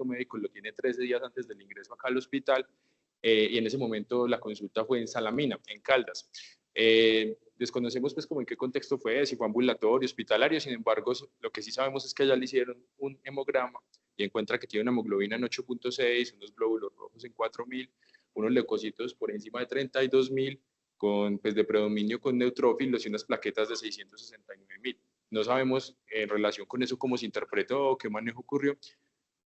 médico lo tiene 13 días antes del ingreso acá al hospital, y en ese momento la consulta fue en Salamina, en Caldas. Desconocemos pues como en qué contexto fue, si fue ambulatorio, hospitalario, sin embargo, lo que sí sabemos es que allá le hicieron un hemograma y encuentra que tiene una hemoglobina en 8.6, unos glóbulos rojos en 4.000, unos leucocitos por encima de 32.000, con, pues, de predominio con neutrófilos y unas plaquetas de 669.000. No sabemos en relación con eso cómo se interpretó o qué manejo ocurrió,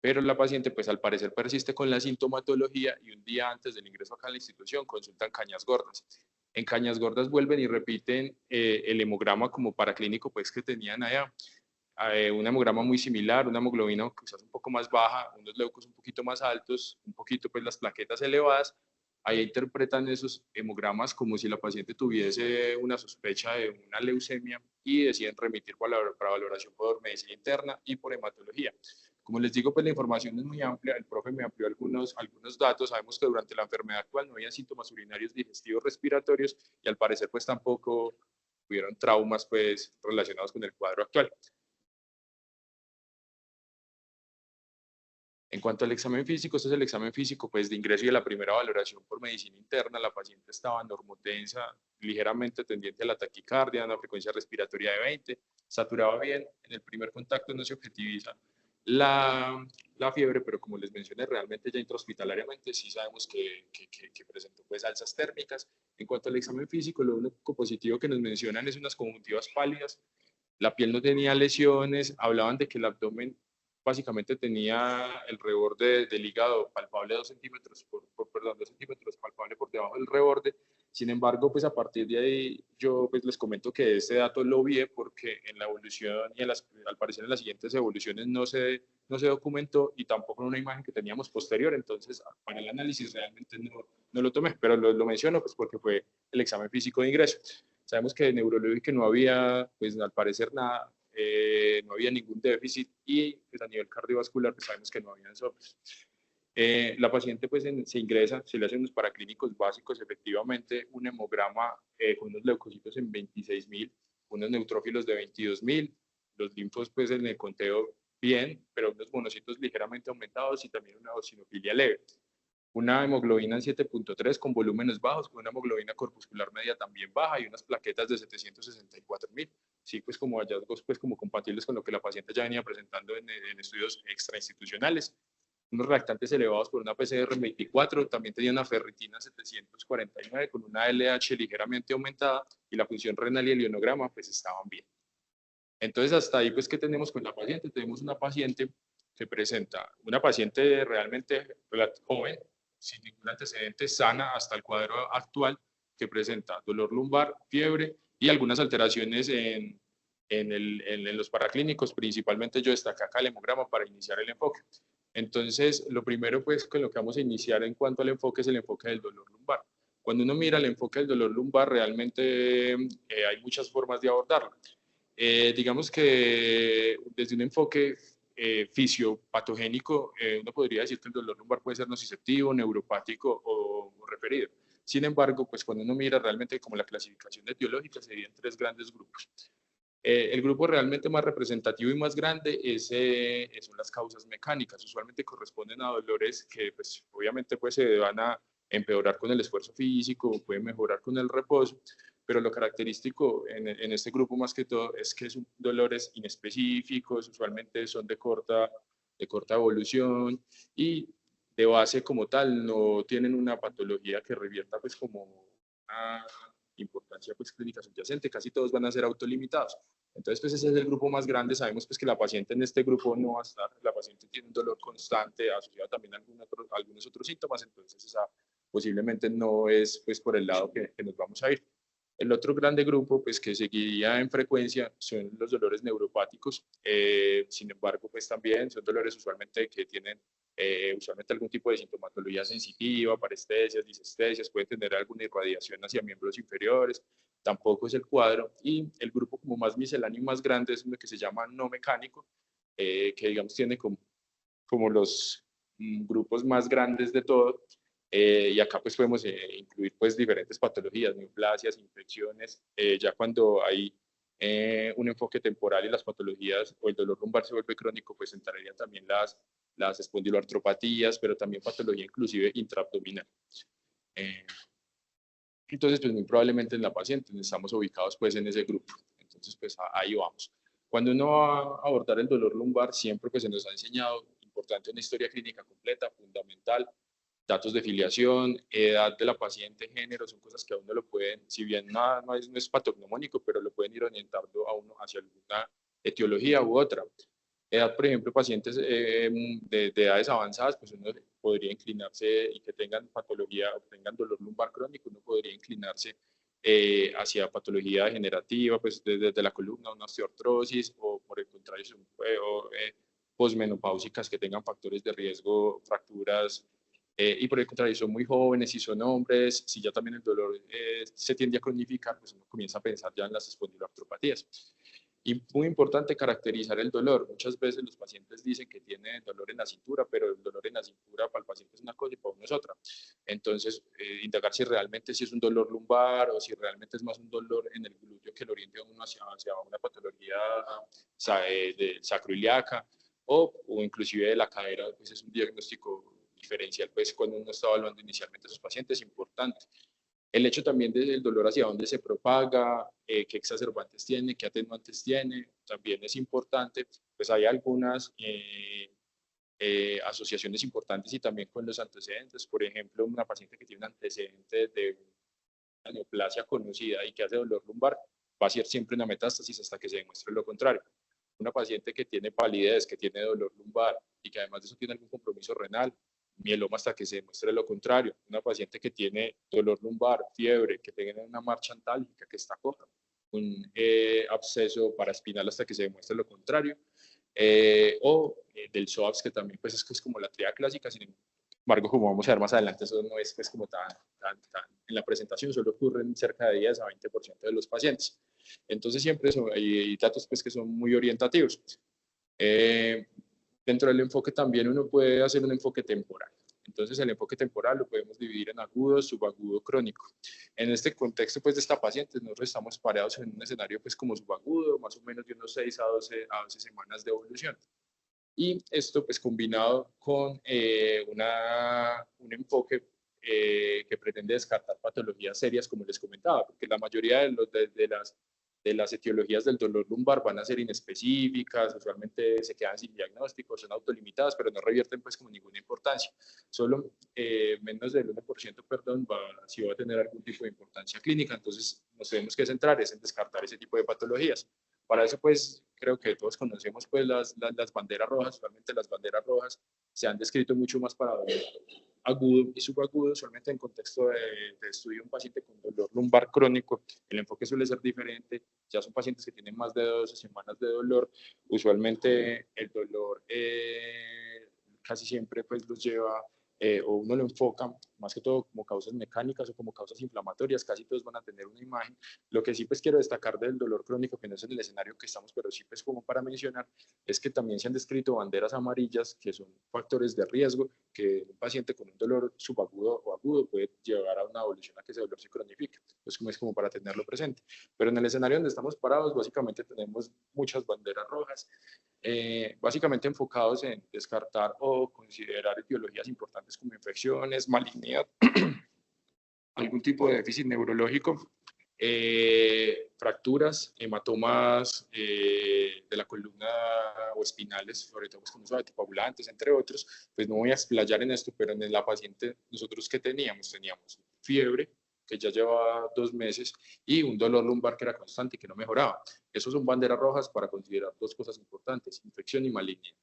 pero la paciente pues al parecer persiste con la sintomatología y un día antes del ingreso acá a la institución consultan Cañas Gordas. En Cañas Gordas vuelven y repiten el hemograma como paraclínico pues que tenían allá. Un hemograma muy similar, una hemoglobina quizás un poco más baja, unos leucos un poquito más altos, un poquito pues las plaquetas elevadas. Ahí interpretan esos hemogramas como si la paciente tuviese una sospecha de una leucemia y deciden remitir para valoración por medicina interna y por hematología. Como les digo, pues la información es muy amplia, el profe me amplió algunos datos, sabemos que durante la enfermedad actual no había síntomas urinarios, digestivos, respiratorios y al parecer pues tampoco hubieron traumas pues relacionados con el cuadro actual. En cuanto al examen físico, este es el examen físico pues, de ingreso y de la primera valoración por medicina interna. La paciente estaba normotensa, ligeramente tendiente a la taquicardia, una frecuencia respiratoria de 20, saturaba bien. En el primer contacto no se objetiviza la fiebre, pero como les mencioné, realmente ya intrahospitalariamente sí sabemos que presentó pues, alzas térmicas. En cuanto al examen físico, lo único positivo que nos mencionan es unas conjuntivas pálidas. La piel no tenía lesiones, hablaban de que el abdomen básicamente tenía el reborde del hígado palpable 2 centímetros, perdón, 2 centímetros palpable por debajo del reborde. Sin embargo, pues a partir de ahí yo pues les comento que este dato lo vi porque en la evolución y al parecer en las siguientes evoluciones no se documentó y tampoco en una imagen que teníamos posterior, entonces para el análisis realmente no lo tomé, pero lo menciono pues porque fue el examen físico de ingreso. Sabemos que de neurológico no había, pues al parecer nada, no había ningún déficit y pues, a nivel cardiovascular pues, sabemos que no había soplos. La paciente pues se ingresa, se le hacen unos paraclínicos básicos, efectivamente un hemograma con unos leucocitos en 26.000, unos neutrófilos de 22.000, los linfos pues en el conteo bien, pero unos monocitos ligeramente aumentados y también una eosinofilia leve. Una hemoglobina en 7.3 con volúmenes bajos, con una hemoglobina corpuscular media también baja y unas plaquetas de 764.000. Sí, pues como hallazgos pues como compatibles con lo que la paciente ya venía presentando en estudios extrainstitucionales. Unos reactantes elevados por una PCR 24, también tenía una ferritina 749 con una LH ligeramente aumentada y la función renal y el ionograma pues estaban bien. Entonces hasta ahí pues ¿qué tenemos con la paciente? Tenemos una paciente que presenta, una paciente realmente joven, sin ningún antecedente, sana hasta el cuadro actual, que presenta dolor lumbar, fiebre y algunas alteraciones en los paraclínicos, principalmente yo destaqué acá el hemograma para iniciar el enfoque. Entonces, lo primero pues que lo que vamos a iniciar en cuanto al enfoque es el enfoque del dolor lumbar. Cuando uno mira el enfoque del dolor lumbar, realmente hay muchas formas de abordarlo. Digamos que desde un enfoque fisiopatogénico, uno podría decir que el dolor lumbar puede ser nociceptivo, neuropático o referido. Sin embargo, pues cuando uno mira realmente como la clasificación etiológica, se divide en tres grandes grupos. El grupo realmente más representativo y más grande son las causas mecánicas. Usualmente corresponden a dolores que pues, obviamente pues, se van a empeorar con el esfuerzo físico, pueden mejorar con el reposo, pero lo característico en este grupo más que todo es que son dolores inespecíficos, usualmente son de corta evolución y de base como tal no tienen una patología que revierta pues como una importancia pues clínica subyacente, casi todos van a ser autolimitados. Entonces, pues ese es el grupo más grande. Sabemos pues que la paciente en este grupo no va a estar, la paciente tiene un dolor constante, asociado también a algunos otros síntomas, entonces esa posiblemente no es pues por el lado que nos vamos a ir. El otro grande grupo pues que seguiría en frecuencia son los dolores neuropáticos, sin embargo pues también son dolores usualmente que tienen usualmente algún tipo de sintomatología sensitiva, parestesias, disestesias, puede tener alguna irradiación hacia miembros inferiores, tampoco es el cuadro, y el grupo como más misceláneo y más grande es uno que se llama no mecánico, que digamos tiene como los grupos más grandes de todo, y acá pues podemos incluir pues diferentes patologías, neoplasias, infecciones, ya cuando hay un enfoque temporal y las patologías o el dolor lumbar se vuelve crónico, pues entrarían también las espondiloartropatías, pero también patología inclusive intraabdominal. Entonces, pues muy probablemente en la paciente estamos ubicados pues en ese grupo. Entonces, pues ahí vamos. Cuando uno va a abordar el dolor lumbar, siempre pues se nos ha enseñado, importante una historia clínica completa, fundamental, datos de filiación, edad de la paciente, género, son cosas que a uno lo pueden, si bien no es patognomónico, pero lo pueden ir orientando a uno hacia alguna etiología u otra. Edad, por ejemplo, pacientes de edades avanzadas, pues uno podría inclinarse y que tengan patología o tengan dolor lumbar crónico, uno podría inclinarse hacia patología degenerativa, pues desde la columna, una osteoartrosis, o por el contrario, posmenopáusicas que tengan factores de riesgo, fracturas, y por el contrario, son muy jóvenes, si son hombres, si ya también el dolor se tiende a cronificar, pues uno comienza a pensar ya en las espondiloartropatías. Y muy importante caracterizar el dolor. Muchas veces los pacientes dicen que tienen dolor en la cintura, pero el dolor en la cintura para el paciente es una cosa y para uno es otra. Entonces, indagar si realmente si es un dolor lumbar o si realmente es más un dolor en el glúteo que lo oriente a uno hacia una patología de sacroiliaca o inclusive de la cadera, pues es un diagnóstico diferencial, pues cuando uno está evaluando inicialmente a esos pacientes, es importante. El hecho también del dolor hacia dónde se propaga, qué exacerbantes tiene, qué atenuantes tiene, también es importante. Pues hay algunas asociaciones importantes y también con los antecedentes. Por ejemplo, una paciente que tiene un antecedente de una neoplasia conocida y que hace dolor lumbar, va a ser siempre una metástasis hasta que se demuestre lo contrario. Una paciente que tiene palidez, que tiene dolor lumbar y que además de eso tiene algún compromiso renal, mieloma hasta que se demuestre lo contrario. Una paciente que tiene dolor lumbar, fiebre, que tiene una marcha antálgica, que está coja, un absceso paraespinal hasta que se demuestre lo contrario, del psoas, que también pues es como la tríada clásica, sin embargo, como vamos a ver más adelante, eso no es pues como tan en la presentación, solo ocurre en cerca de 10 a 20% de los pacientes. Entonces siempre hay datos pues que son muy orientativos. Dentro del enfoque también uno puede hacer un enfoque temporal. Entonces el enfoque temporal lo podemos dividir en agudo, subagudo, crónico. En este contexto pues de esta paciente nosotros estamos parados en un escenario pues como subagudo, más o menos de unos 6 a 12 semanas de evolución. Y esto pues combinado con un enfoque que pretende descartar patologías serias como les comentaba, porque la mayoría de las etiologías del dolor lumbar van a ser inespecíficas, usualmente se quedan sin diagnóstico, son autolimitadas, pero no revierten pues como ninguna importancia. Solo menos del 1%, perdón, sí va a tener algún tipo de importancia clínica, entonces nos tenemos que centrar en descartar ese tipo de patologías. Para eso, pues, creo que todos conocemos pues, las banderas rojas. Usualmente las banderas rojas se han descrito mucho más para dolor agudo y subagudo, usualmente en contexto de estudio de un paciente con dolor lumbar crónico. El enfoque suele ser diferente. Ya son pacientes que tienen más de 12 semanas de dolor. Usualmente el dolor casi siempre pues, los lleva o uno lo enfoca más que todo como causas mecánicas o como causas inflamatorias, casi todos van a tener una imagen. Lo que sí pues quiero destacar del dolor crónico, que no es en el escenario que estamos, pero sí pues como para mencionar, es que también se han descrito banderas amarillas, que son factores de riesgo, que un paciente con un dolor subagudo o agudo puede llevar a una evolución a que ese dolor se cronifique. Entonces como es como para tenerlo presente. Pero en el escenario donde estamos parados, básicamente tenemos muchas banderas rojas, básicamente enfocados en descartar o considerar etiologías importantes como infecciones, malignidad, algún tipo de déficit neurológico, fracturas, hematomas de la columna o espinales, sobre todo como anticoagulantes, entre otros. Pues no voy a explayar en esto, pero en la paciente nosotros que teníamos fiebre, que ya llevaba 2 meses, y un dolor lumbar que era constante y que no mejoraba. Esos son banderas rojas para considerar 2 cosas importantes, infección y malignidad.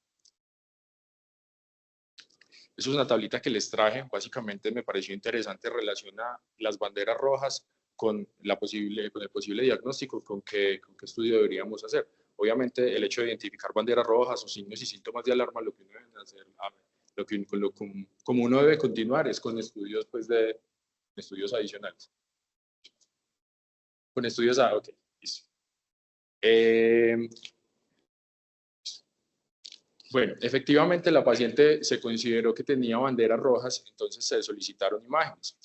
Eso es una tablita que les traje, básicamente me pareció interesante, relaciona las banderas rojas con el posible diagnóstico, con qué estudio deberíamos hacer. Obviamente el hecho de identificar banderas rojas o signos y síntomas de alarma, lo que uno debe hacer, como uno debe continuar es con estudios pues estudios adicionales. Con estudios, ok, listo. Bueno, efectivamente la paciente se consideró que tenía banderas rojas, entonces se solicitaron imágenes.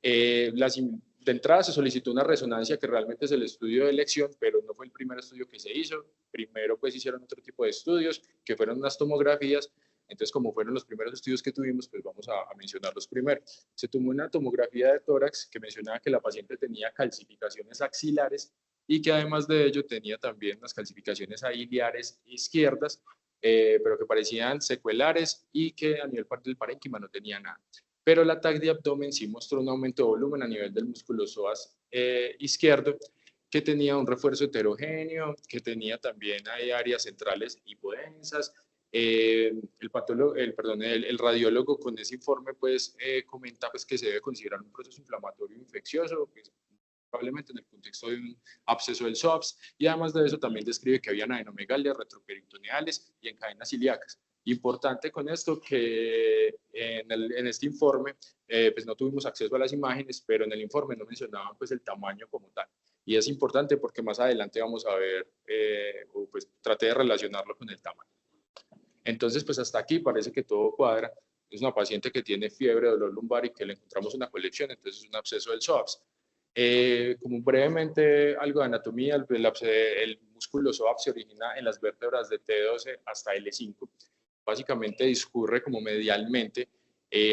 De entrada se solicitó una resonancia que realmente es el estudio de elección, pero no fue el primer estudio que se hizo. Primero pues hicieron otro tipo de estudios, que fueron unas tomografías, Entonces, como fueron los primeros estudios que tuvimos, pues vamos a mencionarlos primero. Se tomó una tomografía de tórax que mencionaba que la paciente tenía calcificaciones axilares y que además de ello tenía también unas calcificaciones iliares izquierdas, pero que parecían secuelares y que a nivel del parénquima no tenía nada. Pero la TAC de abdomen sí mostró un aumento de volumen a nivel del músculo psoas izquierdo, que tenía un refuerzo heterogéneo, que tenía también hay áreas centrales hipodensas. El radiólogo con ese informe pues comenta pues, que se debe considerar un proceso inflamatorio infeccioso, pues, probablemente en el contexto de un absceso del psoas, y además de eso también describe que había adenomegalias retroperitoneales y en cadenas ilíacas. Importante con esto que en este informe pues no tuvimos acceso a las imágenes, pero en el informe no mencionaban pues el tamaño como tal. Y es importante porque más adelante vamos a ver, o pues traté de relacionarlo con el tamaño. Entonces, pues hasta aquí parece que todo cuadra. Es una paciente que tiene fiebre, dolor lumbar y que le encontramos una colección, entonces es un absceso del psoas. Como brevemente algo de anatomía, el músculo psoas se origina en las vértebras de T12 hasta L5. Básicamente discurre como medialmente,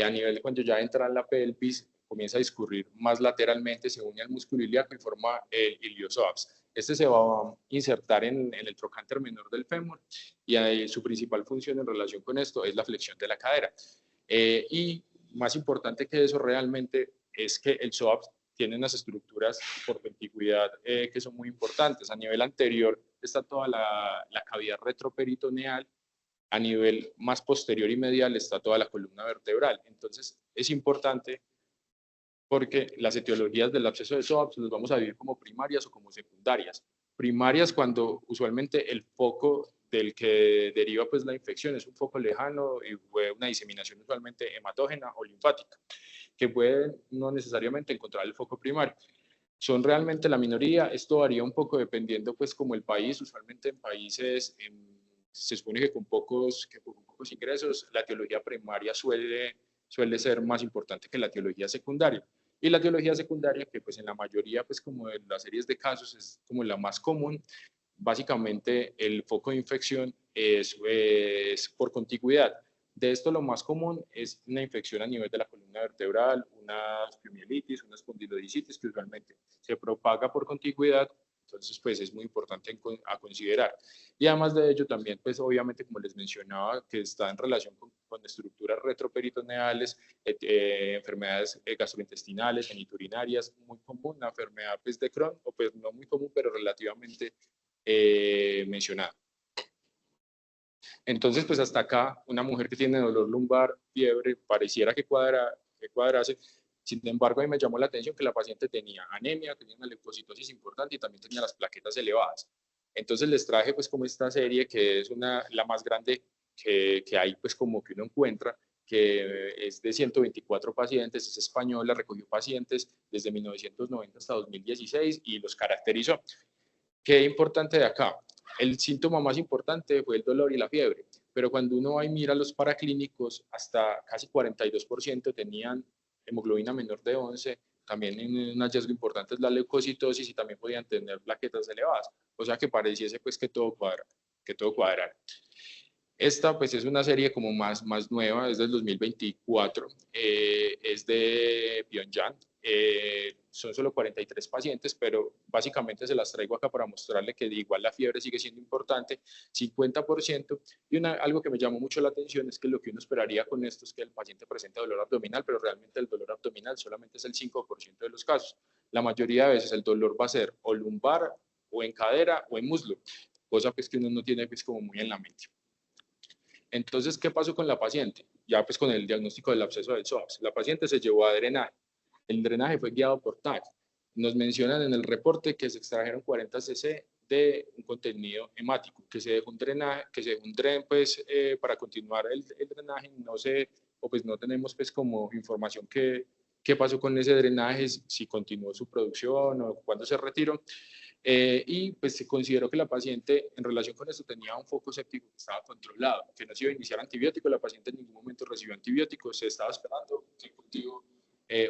a nivel de cuando ya entra en la pelvis, comienza a discurrir más lateralmente, se une al músculo ilíaco y forma el iliopsoas. Este se va a insertar en el trocánter menor del fémur y su principal función en relación con esto es la flexión de la cadera. Y más importante que eso realmente es que el psoas tiene unas estructuras por contigüidad que son muy importantes. A nivel anterior está toda la cavidad retroperitoneal, a nivel más posterior y medial está toda la columna vertebral. Entonces es importante porque las etiologías del absceso de psoas los vamos a vivir como primarias o como secundarias. Primarias cuando usualmente el foco del que deriva pues la infección es un foco lejano y fue una diseminación usualmente hematógena o linfática, que puede no necesariamente encontrar el foco primario. Son realmente la minoría, esto varía un poco dependiendo pues como el país, usualmente en países se supone que con pocos ingresos la etiología primaria suele ser más importante que la etiología secundaria. Y la etiología secundaria, que pues en la mayoría, pues como en las series de casos, es como la más común, básicamente el foco de infección es por contigüidad. De esto lo más común es una infección a nivel de la columna vertebral, una osteomielitis, una espondilodicitis que usualmente se propaga por contigüidad, entonces pues es muy importante a considerar. Y además de ello también pues obviamente como les mencionaba que está en relación con estructuras retroperitoneales, enfermedades gastrointestinales, geniturinarias, muy común, una enfermedad pues de Crohn, o pues no muy común pero relativamente mencionada. Entonces, pues hasta acá, una mujer que tiene dolor lumbar, fiebre, pareciera que cuadrase. Sin embargo, a mí me llamó la atención que la paciente tenía anemia, tenía una leucocitosis importante y también tenía las plaquetas elevadas. Entonces les traje pues como esta serie que es la más grande que hay pues como que uno encuentra, que es de 124 pacientes, es española, recogió pacientes desde 1990 hasta 2016 y los caracterizó. ¿Qué importante de acá? El síntoma más importante fue el dolor y la fiebre, pero cuando uno va y mira los paraclínicos, hasta casi 42% tenían hemoglobina menor de 11, también en un hallazgo importante es la leucocitosis y también podían tener plaquetas elevadas, o sea que pareciese pues que todo cuadra. Esta pues es una serie como más nueva, es del 2024, es de Pyongyang, son solo 43 pacientes, pero básicamente se las traigo acá para mostrarle que igual la fiebre sigue siendo importante, 50%, y algo que me llamó mucho la atención es que lo que uno esperaría con esto es que el paciente presente dolor abdominal, pero realmente el dolor abdominal solamente es el 5% de los casos. La mayoría de veces el dolor va a ser o lumbar, o en cadera, o en muslo, cosa pues que uno no tiene pues como muy en la mente. Entonces, ¿qué pasó con la paciente? Ya pues con el diagnóstico del absceso del psoas. La paciente se llevó a drenaje. El drenaje fue guiado por TAC. Nos mencionan en el reporte que se extrajeron 40 cc de un contenido hemático, que se dejó un drenaje, pues para continuar el drenaje, pues no tenemos pues como información qué pasó con ese drenaje, si continuó su producción o cuándo se retiró. Y pues se consideró que la paciente en relación con esto tenía un foco séptico que estaba controlado, que no se iba a iniciar antibiótico, la paciente en ningún momento recibió antibióticos, se estaba esperando qué cultivo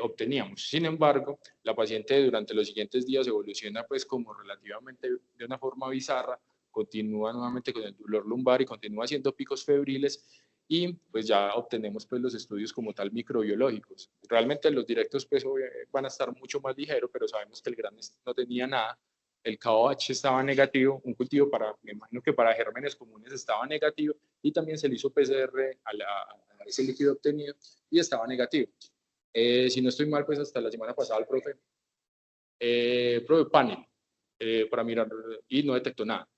obteníamos. Sin embargo, la paciente durante los siguientes días evoluciona pues como relativamente de una forma bizarra, continúa nuevamente con el dolor lumbar y continúa haciendo picos febriles y pues ya obtenemos pues los estudios como tal microbiológicos. Realmente los directos pues van a estar mucho más ligeros, pero sabemos que el gran no tenía nada, el KOH estaba negativo, un cultivo para, me imagino que para gérmenes comunes estaba negativo, y también se le hizo PCR a ese líquido obtenido y estaba negativo. Si no estoy mal, pues hasta la semana pasada el profe panel para mirar y no detectó nada.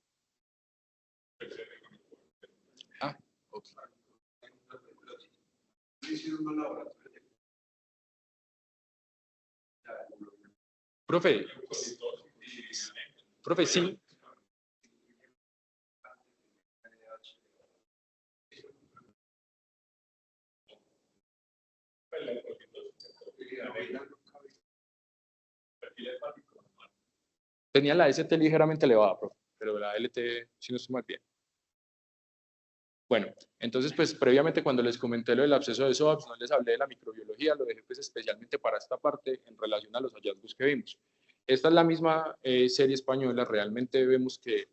Ah, ok. Profe, profe, sí. Tenía la ST ligeramente elevada, profe, pero la LT, si no estoy mal bien. Bueno, entonces, pues previamente cuando les comenté lo del absceso de SOAPS, no les hablé de la microbiología, lo dejé pues especialmente para esta parte en relación a los hallazgos que vimos. Esta es la misma serie española, realmente vemos que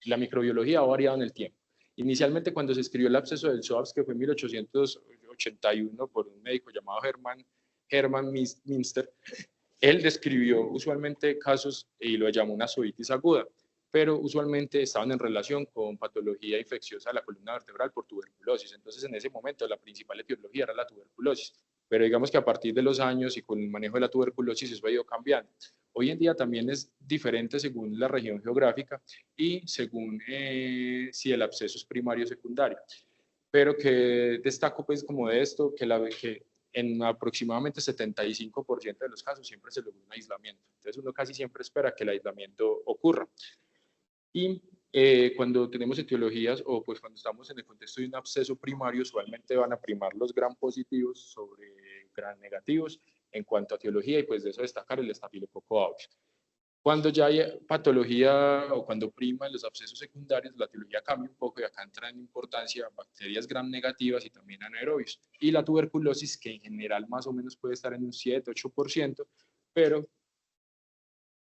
la microbiología ha variado en el tiempo. Inicialmente cuando se escribió el absceso del SOAPS, que fue en 1881 por un médico llamado Hermann Minster, él describió usualmente casos y lo llamó una zoitis aguda, pero usualmente estaban en relación con patología infecciosa de la columna vertebral por tuberculosis. Entonces, en ese momento, la principal etiología era la tuberculosis. Pero digamos que a partir de los años y con el manejo de la tuberculosis eso ha ido cambiando. Hoy en día también es diferente según la región geográfica y según si el absceso es primario o secundario. Pero que destaco pues como de esto, que en aproximadamente 75% de los casos siempre se logra un aislamiento. Entonces uno casi siempre espera que el aislamiento ocurra. Y cuando tenemos etiologías o pues cuando estamos en el contexto de un absceso primario, usualmente van a primar los gram positivos sobre gram negativos en cuanto a etiología, y pues de eso destacar el estafilococo aureus. Cuando ya hay patología o cuando priman los abscesos secundarios, la etiología cambia un poco y acá entran en importancia bacterias gram negativas y también anaerobios. Y la tuberculosis, que en general más o menos puede estar en un 7-8%, pero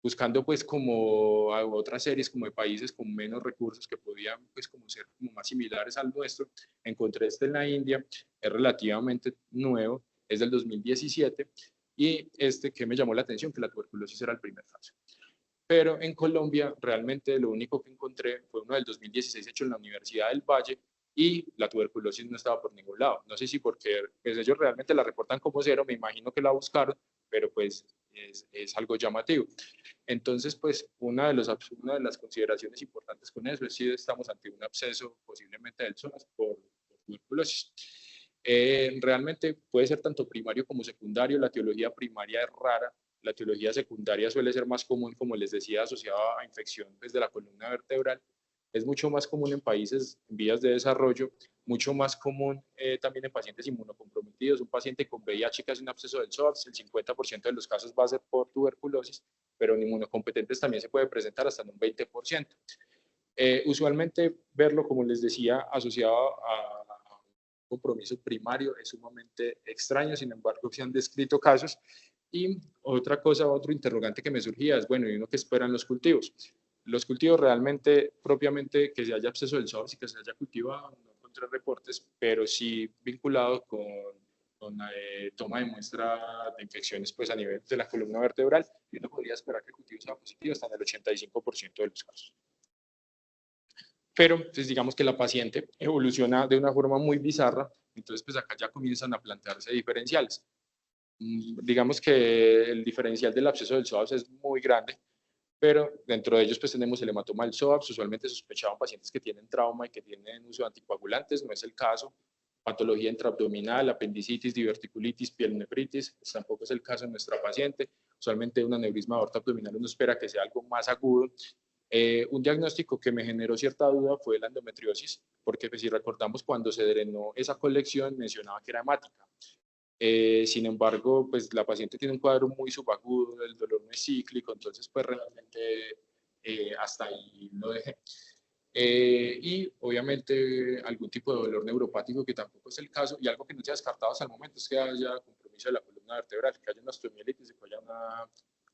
buscando pues como otras series como de países con menos recursos que podían pues como ser como más similares al nuestro, encontré este en la India, es relativamente nuevo, es del 2017, y este que me llamó la atención, que la tuberculosis era el primer caso. Pero en Colombia realmente lo único que encontré fue uno del 2016 hecho en la Universidad del Valle, y la tuberculosis no estaba por ningún lado. No sé si porque pues ellos realmente la reportan como cero, me imagino que la buscaron, pero pues es algo llamativo. Entonces, pues una de las consideraciones importantes con eso es si estamos ante un absceso posiblemente del SOAS por tuberculosis. Realmente puede ser tanto primario como secundario. La etiología primaria es rara, la etiología secundaria suele ser más común, como les decía, asociada a infección desde la columna vertebral. Es mucho más común en países en vías de desarrollo, mucho más común también en pacientes inmunocomprometidos. Un paciente con VIH que hace un absceso del SOAS, el 50% de los casos va a ser por tuberculosis, pero en inmunocompetentes también se puede presentar hasta en un 20%. Usualmente verlo, como les decía, asociado a un compromiso primario es sumamente extraño, sin embargo se han descrito casos. Y otra cosa, otro interrogante que me surgía es, bueno, ¿y uno qué esperan los cultivos? Los cultivos realmente, propiamente, que se haya absceso del SOAS y que se haya cultivado, no encontré reportes, pero sí vinculado con toma de muestra de infecciones pues, a nivel de la columna vertebral, y uno podría esperar que el cultivo sea positivo hasta en el 85% de los casos. Pero pues digamos que la paciente evoluciona de una forma muy bizarra, entonces pues acá ya comienzan a plantearse diferenciales. Digamos que el diferencial del absceso del SOAS es muy grande, pero dentro de ellos pues tenemos el hematoma del SOAS, usualmente sospechaban pacientes que tienen trauma y que tienen uso de anticoagulantes, no es el caso. Patología intraabdominal, apendicitis, diverticulitis, pielonefritis, pues tampoco es el caso en nuestra paciente. Usualmente un aneurisma de aorta abdominal uno espera que sea algo más agudo. Un diagnóstico que me generó cierta duda fue la endometriosis, porque pues, si recordamos cuando se drenó esa colección mencionaba que era hemática. Sin embargo, pues la paciente tiene un cuadro muy subagudo, el dolor no es cíclico, entonces pues realmente hasta ahí lo dejé. Y obviamente algún tipo de dolor neuropático que tampoco es el caso, y algo que no se ha descartado hasta el momento es que haya compromiso de la columna vertebral, que haya una osteomielitis,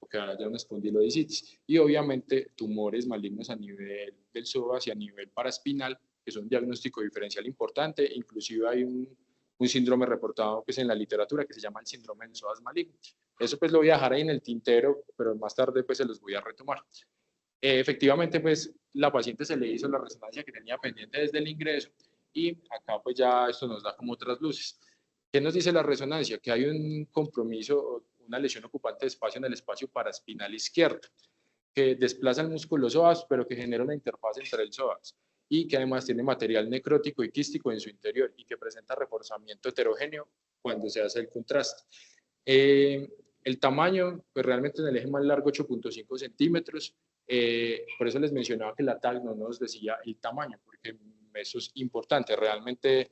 o que haya una espondilodicitis, y obviamente tumores malignos a nivel del psoas y a nivel paraespinal, que es un diagnóstico diferencial importante. Inclusive hay un síndrome reportado pues, en la literatura que se llama el síndrome del psoas maligno. Eso pues lo voy a dejar ahí en el tintero, pero más tarde pues se los voy a retomar. Efectivamente, pues la paciente se le hizo la resonancia que tenía pendiente desde el ingreso y acá pues ya esto nos da como otras luces. ¿Qué nos dice la resonancia? Que hay un compromiso, una lesión ocupante de espacio en el espacio paraespinal izquierdo, que desplaza el músculo psoas, pero que genera una interfaz entre el psoas y que además tiene material necrótico y quístico en su interior y que presenta reforzamiento heterogéneo cuando se hace el contraste. El tamaño, pues realmente en el eje más largo 8.5 centímetros, por eso les mencionaba que la TAC no nos decía el tamaño, porque eso es importante, realmente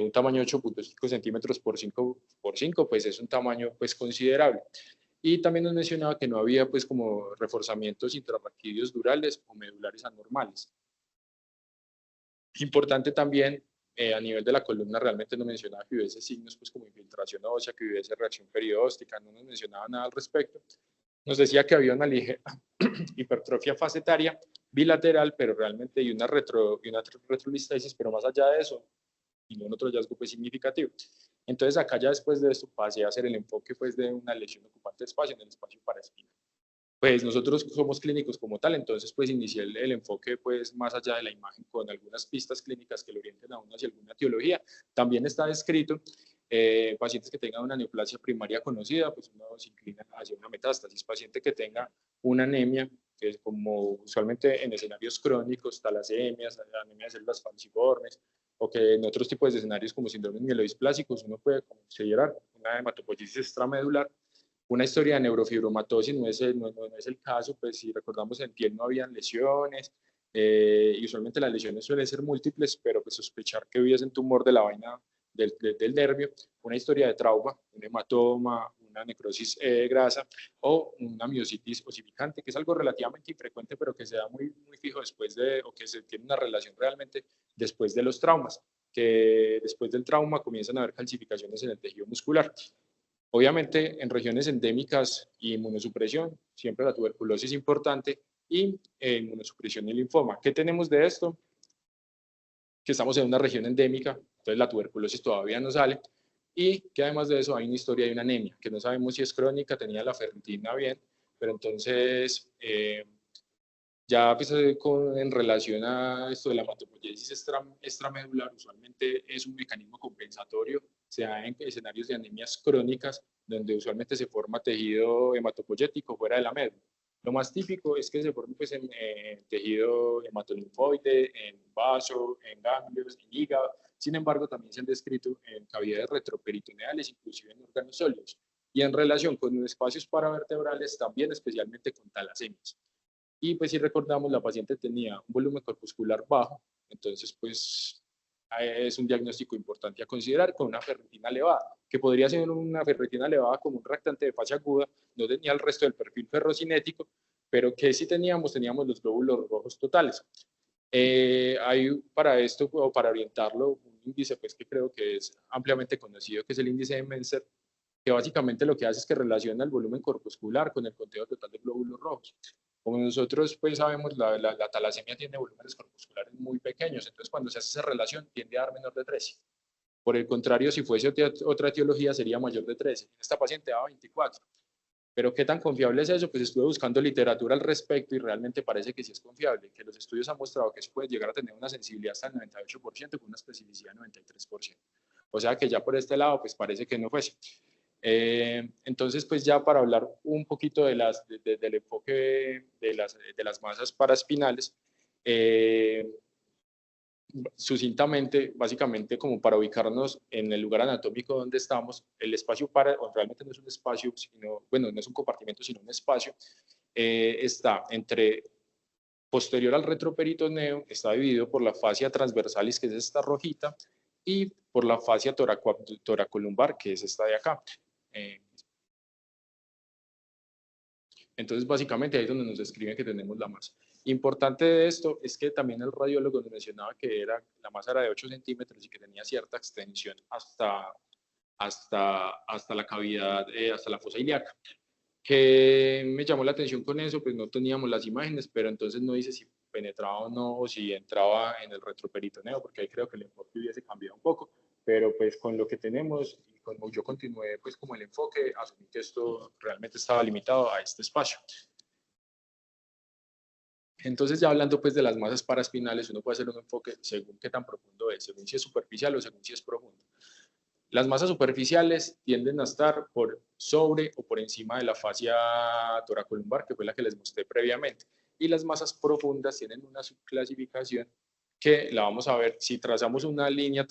un tamaño de 8.5 centímetros por 5 por 5, pues es un tamaño pues considerable. Y también nos mencionaba que no había pues como reforzamientos intrarraquídeos durales o medulares anormales. Importante también a nivel de la columna realmente no mencionaba que hubiese signos pues como infiltración ósea, que hubiese reacción perióstica, no nos mencionaba nada al respecto. Nos decía que había una ligera hipertrofia facetaria bilateral, pero realmente y una retrolistasis, pero más allá de eso, ningún otro hallazgo pues significativo. Entonces acá ya después de esto pasé a hacer el enfoque pues de una lesión ocupante de espacio en el espacio paraespinal. Pues nosotros somos clínicos como tal, entonces pues inicié el enfoque pues más allá de la imagen con algunas pistas clínicas que lo orienten a uno hacia alguna etiología. También está descrito pacientes que tengan una neoplasia primaria conocida, pues uno se inclina hacia una metástasis. Paciente que tenga una anemia, que es como usualmente en escenarios crónicos, talasemias, anemia de células falciformes, o que en otros tipos de escenarios como síndromes mielodisplásicos uno puede considerar una hematopoiesis extramedular. Una historia de neurofibromatosis no es el caso, pues si recordamos en piel no habían lesiones, y usualmente las lesiones suelen ser múltiples, pero pues sospechar que hubiese un tumor de la vaina del nervio, una historia de trauma, un hematoma, una necrosis grasa o una miositis osificante, que es algo relativamente infrecuente, pero que se da muy fijo después de, o que se tiene una relación realmente después de los traumas, que después del trauma comienzan a haber calcificaciones en el tejido muscular. Obviamente, en regiones endémicas y inmunosupresión, siempre la tuberculosis es importante y inmunosupresión y linfoma. ¿Qué tenemos de esto? Que estamos en una región endémica, entonces la tuberculosis todavía no sale, y que además de eso hay una historia de una anemia, que no sabemos si es crónica, tenía la ferritina bien, pero entonces ya pues, en relación a esto de la hematopoiesis extramedular, usualmente es un mecanismo compensatorio, se da en escenarios de anemias crónicas, donde usualmente se forma tejido hematopoyético fuera de la médula. Lo más típico es que se forme pues, en tejido hematolinfoide, en vaso, en ganglios, en hígado. Sin embargo, también se han descrito en cavidades retroperitoneales, inclusive en órganos sólidos. Y en relación con espacios paravertebrales, también especialmente con talasemias. Y pues si recordamos, la paciente tenía un volumen corpuscular bajo, entonces pues es un diagnóstico importante a considerar con una ferritina elevada, que podría ser una ferritina elevada como un reactante de fase aguda, no tenía el resto del perfil ferrocinético, pero que sí teníamos los glóbulos rojos totales. Hay para esto, o para orientarlo, un índice pues, que creo que es ampliamente conocido, que es el índice de Menser, que básicamente lo que hace es que relaciona el volumen corpuscular con el conteo total de glóbulos rojos. Como nosotros pues sabemos, la talasemia tiene volúmenes corpusculares muy pequeños, entonces cuando se hace esa relación tiende a dar menor de 13. Por el contrario, si fuese otra etiología sería mayor de 13. Esta paciente daba 24. Pero ¿qué tan confiable es eso? Pues estuve buscando literatura al respecto y realmente parece que sí es confiable, que los estudios han mostrado que eso puede llegar a tener una sensibilidad hasta el 98% con una especificidad del 93%. O sea que ya por este lado pues parece que no fuese. Entonces, pues ya para hablar un poquito del enfoque de las masas paraespinales, sucintamente, básicamente como para ubicarnos en el lugar anatómico donde estamos, el espacio realmente no es un espacio, sino, bueno, no es un compartimento, sino un espacio, está entre posterior al retroperitoneo, está dividido por la fascia transversalis, que es esta rojita, y por la fascia toracolumbar, que es esta de acá. Entonces, básicamente ahí es donde nos describen que tenemos la masa. Importante de esto es que también el radiólogo nos mencionaba que la masa era de 8 centímetros y que tenía cierta extensión hasta la cavidad, hasta la fosa ilíaca. Que me llamó la atención con eso, pues no teníamos las imágenes, pero entonces no dice si penetraba o no, o si entraba en el retroperitoneo, porque ahí creo que el enfoque hubiese cambiado un poco, pero pues con lo que tenemos, y como yo continué pues como el enfoque, asumí que esto realmente estaba limitado a este espacio. Entonces, ya hablando pues de las masas paraespinales, uno puede hacer un enfoque según qué tan profundo es, según si es superficial o según si es profundo. Las masas superficiales tienden a estar por sobre o por encima de la fascia toracolumbar, que fue la que les mostré previamente. Y las masas profundas tienen una subclasificación que la vamos a ver si trazamos una línea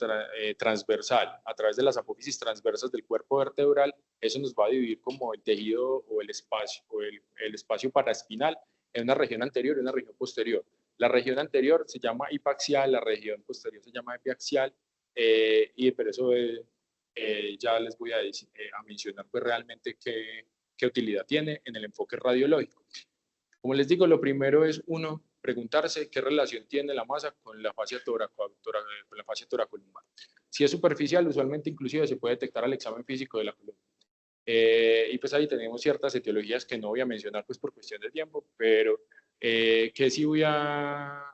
transversal a través de las apófisis transversas del cuerpo vertebral. Eso nos va a dividir como el tejido o el espacio paraespinal en una región anterior y una región posterior. La región anterior se llama hipaxial, la región posterior se llama epiaxial, pero eso ya les voy a mencionar pues realmente qué utilidad tiene en el enfoque radiológico. Como les digo, lo primero es uno preguntarse qué relación tiene la masa con la fascia toracolumbar. Si es superficial, usualmente inclusive se puede detectar al examen físico de la columna. Y pues ahí tenemos ciertas etiologías que no voy a mencionar pues por cuestión de tiempo, pero que sí voy a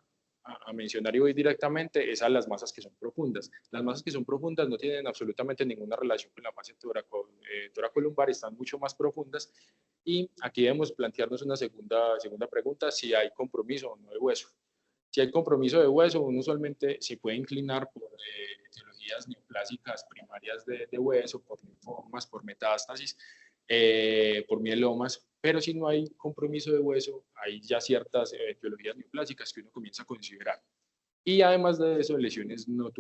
mencionar y voy directamente es a las masas que son profundas. Las masas que son profundas no tienen absolutamente ninguna relación con la fascia toracolumbar, están mucho más profundas, y aquí debemos plantearnos una segunda pregunta: si hay compromiso o no de hueso. Si hay compromiso de hueso, uno usualmente se puede inclinar por etiologías neoplásicas primarias de hueso, por linfomas, por metástasis, por mielomas, pero si no hay compromiso de hueso, hay ya ciertas etiologías neoplásicas que uno comienza a considerar. Y además de eso, lesiones no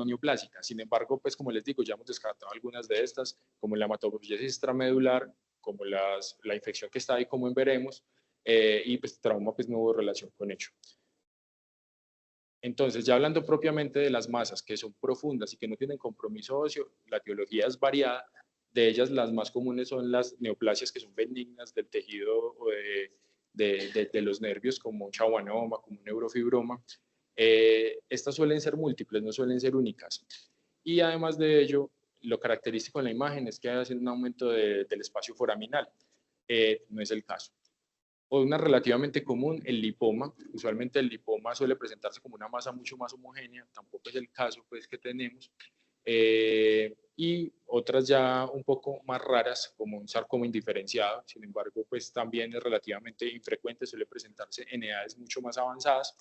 neoplásicas. Sin embargo, pues como les digo, ya hemos descartado algunas de estas, como la hematopoiesis extramedular, como la infección que está ahí, como veremos, y pues trauma pues no hubo relación con ello. Entonces, ya hablando propiamente de las masas que son profundas y que no tienen compromiso óseo, la etiología es variada. De ellas, las más comunes son las neoplasias que son benignas del tejido o de los nervios, como un schwannoma, como un neurofibroma. Estas suelen ser múltiples, no suelen ser únicas. Y además de ello, lo característico en la imagen es que hacen un aumento del espacio foraminal. No es el caso. O una relativamente común, el lipoma. Usualmente el lipoma suele presentarse como una masa mucho más homogénea, tampoco es el caso pues que tenemos. Y otras ya un poco más raras, como un sarcoma indiferenciado, sin embargo, pues también es relativamente infrecuente, suele presentarse en edades mucho más avanzadas.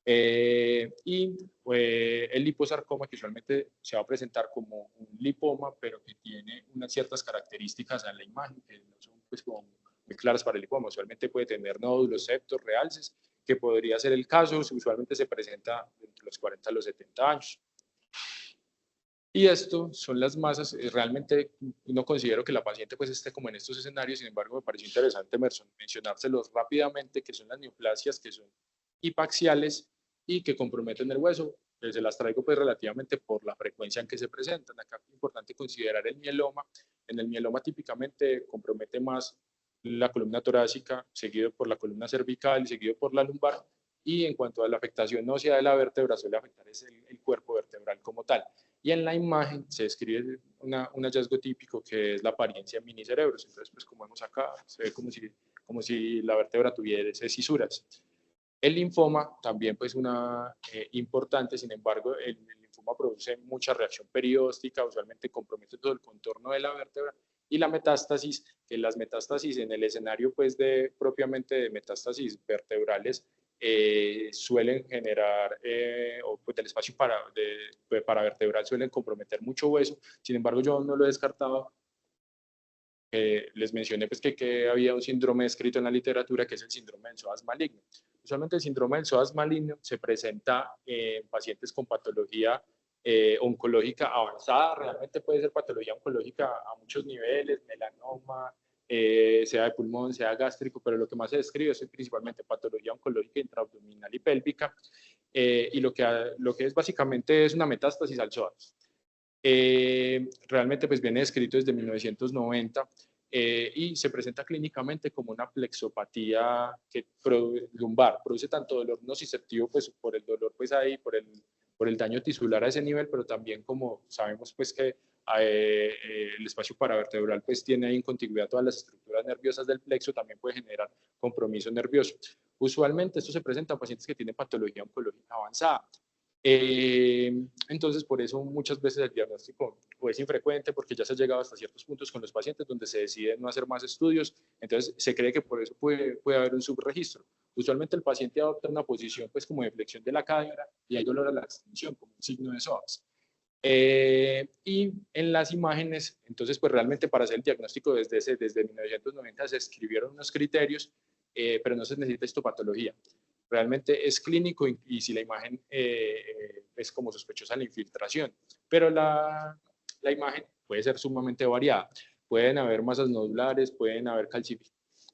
El liposarcoma, que usualmente se va a presentar como un lipoma, pero que tiene unas ciertas características en la imagen que no son pues como muy claras para el lipoma. Usualmente puede tener nódulos, septos, realces, que podría ser el caso. Usualmente se presenta entre los 40 a los 70 años. Y esto son las masas. Realmente no considero que la paciente pues esté como en estos escenarios, sin embargo me pareció interesante mencionárselos rápidamente, que son las neoplasias que son hipaxiales y que comprometen el hueso. Se las traigo pues relativamente por la frecuencia en que se presentan. Acá es importante considerar el mieloma. En el mieloma típicamente compromete más la columna torácica, seguido por la columna cervical y seguido por la lumbar. Y en cuanto a la afectación ósea de la vértebra, suele afectar el cuerpo vertebral como tal. Y en la imagen se describe un hallazgo típico, que es la apariencia en minicerebros. Entonces, pues como vemos acá, se ve como si la vértebra tuviera fisuras. El linfoma también pues importante, sin embargo, el linfoma produce mucha reacción perióstica, usualmente compromete todo el contorno de la vértebra. Y la metástasis, que las metástasis en el escenario pues propiamente de metástasis vertebrales, suelen generar, o pues del espacio paravertebral suelen comprometer mucho hueso. Sin embargo, yo no lo he descartado. Les mencioné pues que había un síndrome descrito en la literatura, que es el síndrome del psoas maligno. Usualmente el síndrome del psoas maligno se presenta en pacientes con patología oncológica avanzada. Realmente puede ser patología oncológica a muchos niveles, melanoma, sea de pulmón, sea gástrico, pero lo que más se describe es principalmente patología oncológica intraabdominal y pélvica, y lo que es básicamente es una metástasis al psoas. Realmente pues viene descrito desde 1990, y se presenta clínicamente como una plexopatía lumbar. Produce tanto dolor nociceptivo pues por el dolor pues ahí, por el daño tisular a ese nivel, pero también, como sabemos pues que el espacio paravertebral pues tiene ahí en contiguidad todas las estructuras nerviosas del plexo, también puede generar compromiso nervioso. Usualmente esto se presenta en pacientes que tienen patología oncológica avanzada. Entonces, por eso muchas veces el diagnóstico es infrecuente porque ya se ha llegado hasta ciertos puntos con los pacientes donde se decide no hacer más estudios, entonces se cree que por eso puede haber un subregistro. Usualmente el paciente adopta una posición pues como de flexión de la cadera y hay dolor a la extensión como un signo de psoas. Y en las imágenes, entonces pues realmente para hacer el diagnóstico desde 1990 se escribieron unos criterios, pero no se necesita histopatología. Realmente es clínico y si la imagen es como sospechosa la infiltración, pero la imagen puede ser sumamente variada. Pueden haber masas nodulares, pueden haber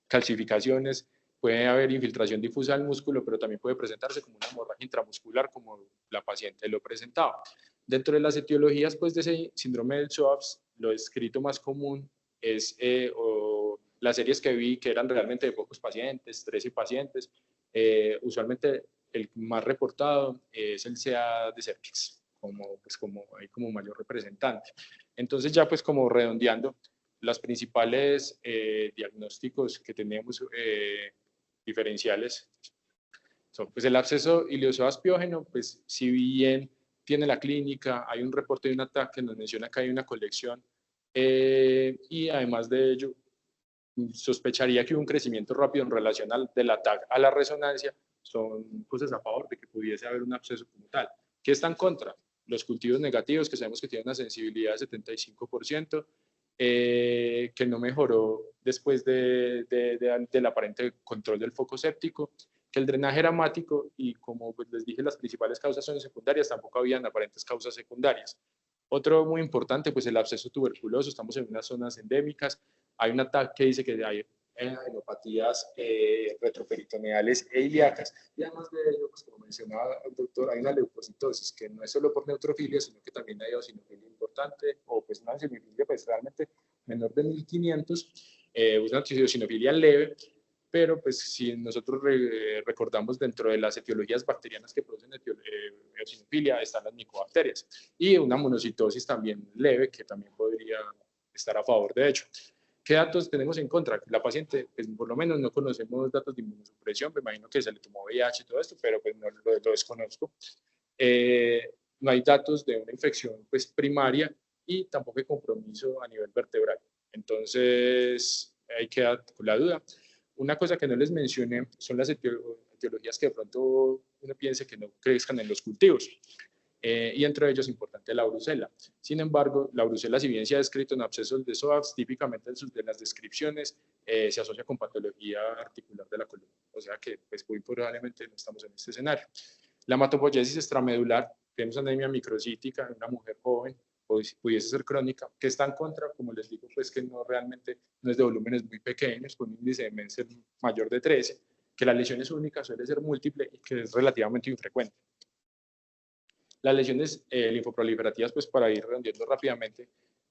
calcificaciones, puede haber infiltración difusa del músculo, pero también puede presentarse como una hemorragia intramuscular, como la paciente lo presentaba. Dentro de las etiologías pues, de ese síndrome del SOAPS, lo escrito más común es las series que vi que eran realmente de pocos pacientes, 13 pacientes. Usualmente el más reportado es el CA de cervix, como mayor representante. Entonces ya pues como redondeando, los principales diagnósticos que tenemos diferenciales son pues el absceso iliozoaspiógeno, pues si bien tiene la clínica, hay un reporte de un ataque, nos menciona que hay una colección y además de ello sospecharía que hubo un crecimiento rápido en relación del ataque a la resonancia, son cosas a favor de que pudiese haber un absceso como tal. ¿Qué está en contra? Los cultivos negativos, que sabemos que tienen una sensibilidad de 75%, que no mejoró después del aparente control del foco séptico, que el drenaje era hemático y como pues, les dije, las principales causas son secundarias, tampoco habían aparentes causas secundarias. Otro muy importante, pues el absceso tuberculoso, estamos en unas zonas endémicas, hay un ataque que dice que hay adenopatías retroperitoneales e ilíacas, y además de ello, pues como mencionaba el doctor, hay una leucocitosis que no es solo por neutrofilia, sino que también hay eosinofilia importante, o pues una eosinofilia pues realmente menor de 1500, una eosinofilia leve, pero pues si nosotros recordamos dentro de las etiologías bacterianas que producen eosinofilia están las micobacterias y una monocitosis también leve que también podría estar a favor de hecho. ¿Qué datos tenemos en contra? La paciente, pues por lo menos no conocemos datos de inmunosupresión, me imagino que se le tomó VIH y todo esto, pero pues no lo desconozco. No hay datos de una infección pues primaria y tampoco hay compromiso a nivel vertebral. Entonces, ahí queda la duda. Una cosa que no les mencioné son las etiologías que de pronto uno piense que no crezcan en los cultivos. Y entre ellos importante la brucela. Sin embargo, la brucela, si bien se ha descrito en abscesos de psoas, típicamente en las descripciones se asocia con patología articular de la columna. O sea que pues, muy probablemente no estamos en este escenario. La hematopoiesis extramedular, tenemos anemia microcítica en una mujer joven, pudiese ser crónica, que está en contra, como les digo, pues que no realmente no es de volúmenes muy pequeños, con un índice de Menzel mayor de 13, que la lesión es única, suele ser múltiple y que es relativamente infrecuente. Las lesiones linfoproliferativas, pues para ir redondeando rápidamente,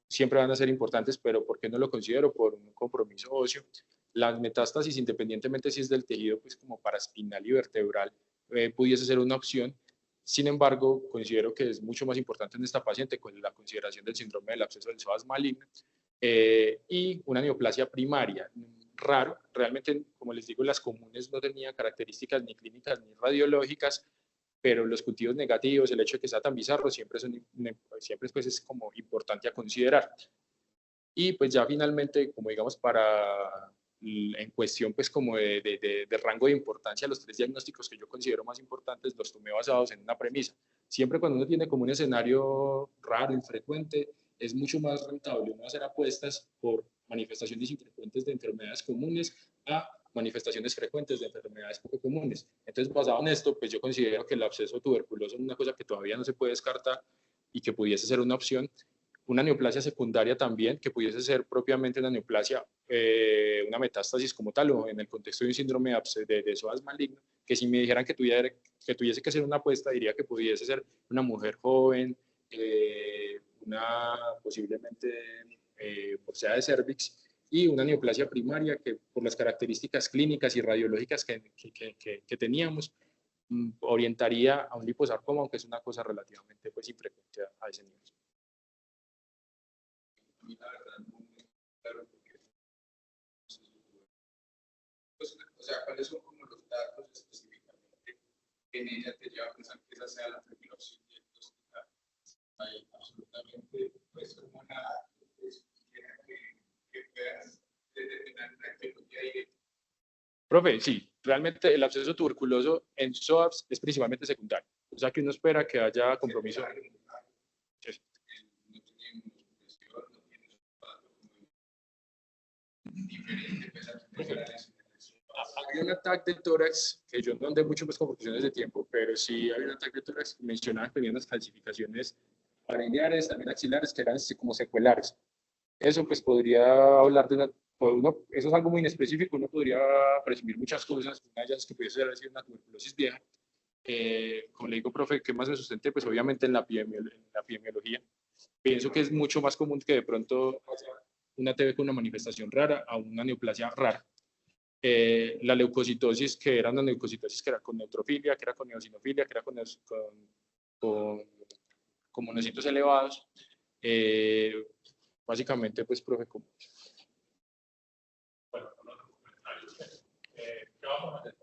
siempre van a ser importantes, pero ¿por qué no lo considero? Por un compromiso óseo. Las metástasis, independientemente si es del tejido, pues como paraespinal y vertebral, pudiese ser una opción. Sin embargo, considero que es mucho más importante en esta paciente con la consideración del síndrome del absceso del psoas maligno y una neoplasia primaria. Raro, realmente, como les digo, las comunes no tenían características ni clínicas ni radiológicas, pero los cultivos negativos, el hecho de que sea tan bizarro, siempre pues, es como importante a considerar. Y pues ya finalmente, como digamos, en cuestión pues como de rango de importancia, los tres diagnósticos que yo considero más importantes los tomé basados en una premisa. Siempre cuando uno tiene como un escenario raro, infrecuente, es mucho más rentable uno hacer apuestas por manifestaciones infrecuentes de enfermedades comunes a manifestaciones frecuentes de enfermedades poco comunes. Entonces, basado en esto, pues yo considero que el absceso tuberculoso es una cosa que todavía no se puede descartar y que pudiese ser una opción. Una neoplasia secundaria también, que pudiese ser propiamente una neoplasia, una metástasis como tal, o en el contexto de un síndrome de psoas maligno, que si me dijeran que tuviese que hacer una apuesta, diría que pudiese ser una mujer joven, posiblemente por sea de cervix, y una neoplasia primaria que por las características clínicas y radiológicas que teníamos, orientaría a un liposarcoma, aunque es una cosa relativamente pues, infrecuente a ese nivel. mí la verdad no me claro porque, pues, o sea, cuáles son como los datos específicamente que en ella te lleva a pensar que esa sea la primera opción diagnóstica. Hay absolutamente, pues, como nada que puedas determinar una etiología directa. Profe, sí, realmente el absceso tuberculoso en SOAPS es principalmente secundario. O sea que uno espera que haya compromiso. Sí. Había un ataque de tórax, que yo no andé mucho pues, con conclusiones de tiempo, pero sí había un ataque de tórax que mencionaba que tenía unas calcificaciones pareiliares, también axilares, que eran como secuelares. Eso pues podría hablar de eso es algo muy inespecífico, uno podría presumir muchas cosas, una de ellas que pudiese haber sido una tuberculosis vieja. Como le digo, profe, ¿qué más me sustenté? Pues obviamente en la epidemiología. Pienso que es mucho más común que de pronto una TB con una manifestación rara a una neoplasia rara. La leucocitosis, que era una leucocitosis que era con neutrofilia, que era con eosinofilia, que era con monocitos elevados. Básicamente, pues, profe, como... Bueno, ¿qué vamos a hacer?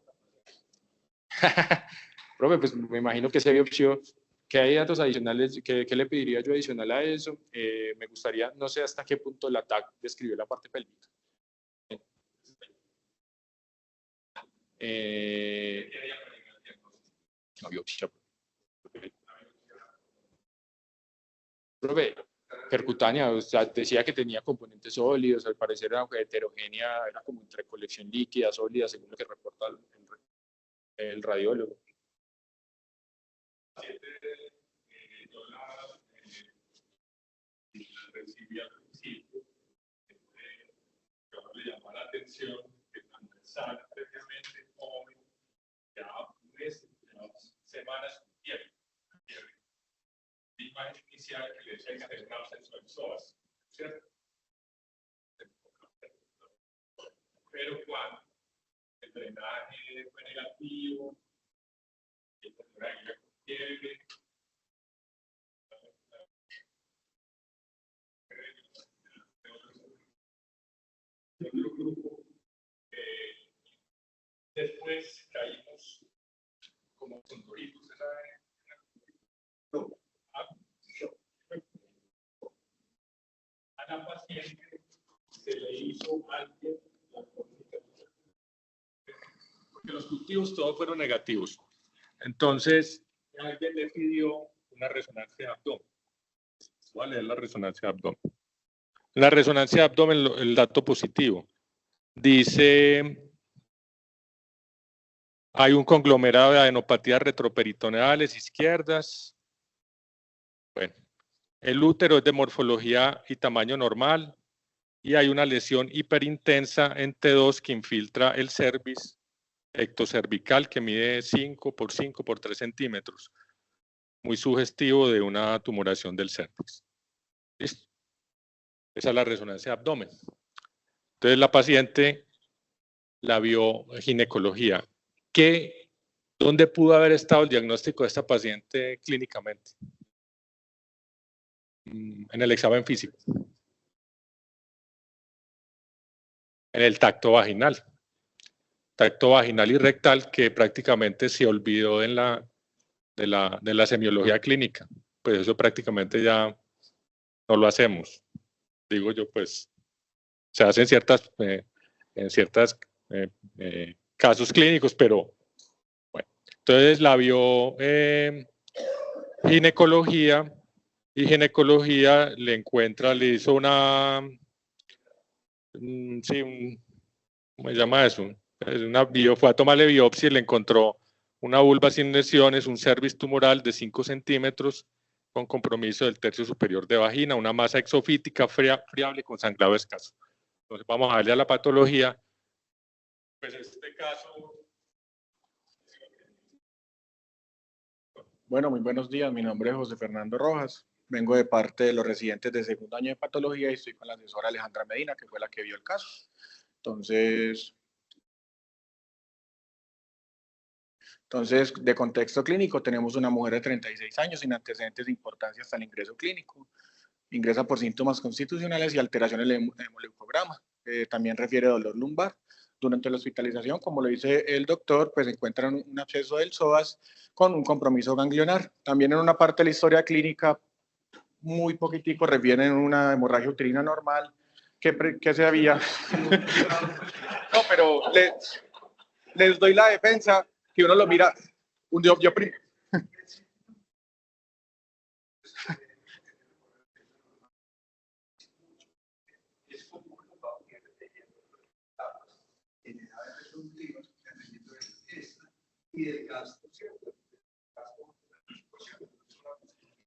Profe, pues me imagino que se biopsió. ¿Qué hay datos adicionales? ¿Qué le pediría yo adicional a eso? Me gustaría, no sé hasta qué punto la TAC describió la parte pélvica. No, biopsia. Profe, percutánea, o sea, decía que tenía componentes sólidos, al parecer era heterogénea, era como entre colección líquida, sólida, según lo que reporta el radiólogo. Yo la recibí al principio, le llamó la atención que cuando sale previamente joven, ya un mes, ya 2 semanas, pierde. La imagen inicial que le decía que tenía un absceso en psoas, ¿cierto? Pero cuando el drenaje fue negativo, el drenaje con fiebre, otro grupo, después caímos como condoritos en a la paciente se le hizo alguien la comunicación, porque los cultivos todos fueron negativos. Entonces, alguien le pidió una resonancia de abdomen. Voy a leer la resonancia de abdomen. La resonancia de abdomen, el dato positivo. Dice, hay un conglomerado de adenopatías retroperitoneales izquierdas. Bueno, el útero es de morfología y tamaño normal y hay una lesión hiperintensa en T2 que infiltra el cervix ectocervical que mide 5 por 5 por 3 centímetros. Muy sugestivo de una tumoración del cervix. ¿Listo? Esa es la resonancia de abdomen. Entonces la paciente la vio ginecología. ¿Dónde pudo haber estado el diagnóstico de esta paciente clínicamente? En el examen físico. En el tacto vaginal. Tacto vaginal y rectal que prácticamente se olvidó de la semiología clínica. Pues eso prácticamente ya no lo hacemos. Digo yo, pues se hace en ciertos casos clínicos, pero bueno. Entonces la vio ginecología y ginecología le hizo una, sí, ¿cómo se llama eso? Fue a tomarle biopsia y le encontró una vulva sin lesiones, un cervix tumoral de 5 centímetros con compromiso del tercio superior de vagina, una masa exofítica friable con sangrado escaso. Entonces vamos a darle a la patología. Pues en este caso... Bueno, muy buenos días. Mi nombre es José Fernando Rojas. Vengo de parte de los residentes de segundo año de patología y estoy con la asesora Alejandra Medina, que fue la que vio el caso. Entonces, de contexto clínico, tenemos una mujer de 36 años sin antecedentes de importancia hasta el ingreso clínico. Ingresa por síntomas constitucionales y alteraciones del hemoleucograma. También refiere dolor lumbar. Durante la hospitalización, como lo dice el doctor, pues encuentran un absceso del psoas con un compromiso ganglionar. También en una parte de la historia clínica, muy poquitico, refieren una hemorragia uterina normal que se había. No, pero les doy la defensa, que uno lo mira. Yo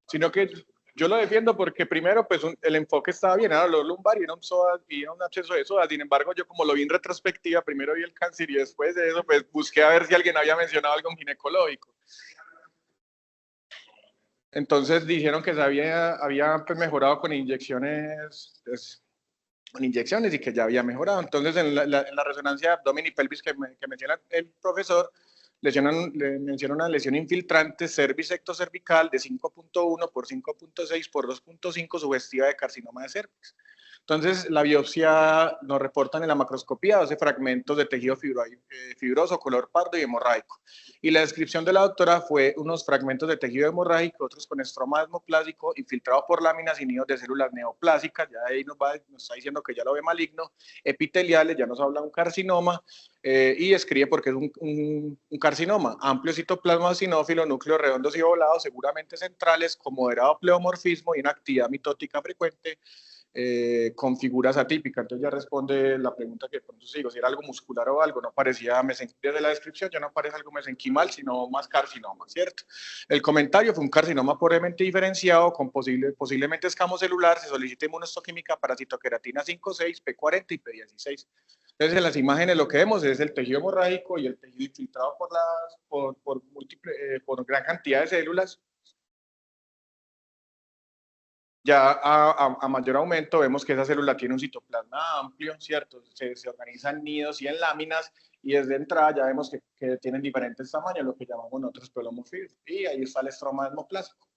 sino que yo lo defiendo porque primero, pues el enfoque estaba bien, era lo lumbar y era un psoas y era un absceso de psoas. Sin embargo, yo como lo vi en retrospectiva, primero vi el cáncer y después de eso, pues busqué a ver si alguien había mencionado algo ginecológico. Entonces dijeron que se había pues, mejorado con inyecciones, pues, y que ya había mejorado. Entonces en la resonancia de abdomen y pelvis que menciona el profesor, le menciona una lesión infiltrante cervix ectocervical de 5.1 por 5.6 por 2.5 sugestiva de carcinoma de cervix. Entonces, la biopsia nos reportan en la macroscopía 12 fragmentos de tejido fibroso, color pardo y hemorrágico. Y la descripción de la doctora fue unos fragmentos de tejido hemorrágico, otros con estroma desmoplásico, infiltrado por láminas y nidos de células neoplásicas, ya ahí nos está diciendo que ya lo ve maligno, epiteliales, ya nos habla un carcinoma, y escribe porque es un carcinoma, amplio citoplasma sinófilo, núcleos redondos y ovalados, seguramente centrales, con moderado pleomorfismo y una actividad mitótica frecuente, con figuras atípicas. Entonces ya responde la pregunta que pronto sigo, si era algo muscular o algo, no parecía mesenquimal, desde la descripción ya no parece algo mesenquimal, sino más carcinoma, ¿cierto? El comentario fue un carcinoma pobremente diferenciado con posiblemente escamo celular, se solicita inmunohistoquímica para citoqueratina 5,6, P40 y P16. Entonces en las imágenes lo que vemos es el tejido hemorrágico y el tejido infiltrado por gran cantidad de células. Ya a mayor aumento vemos que esa célula tiene un citoplasma amplio, ¿cierto? Se organizan nidos y en láminas, y desde entrada ya vemos que tienen diferentes tamaños, lo que llamamos nosotros pelomorfismo. Y ahí está el estroma desmoplásico.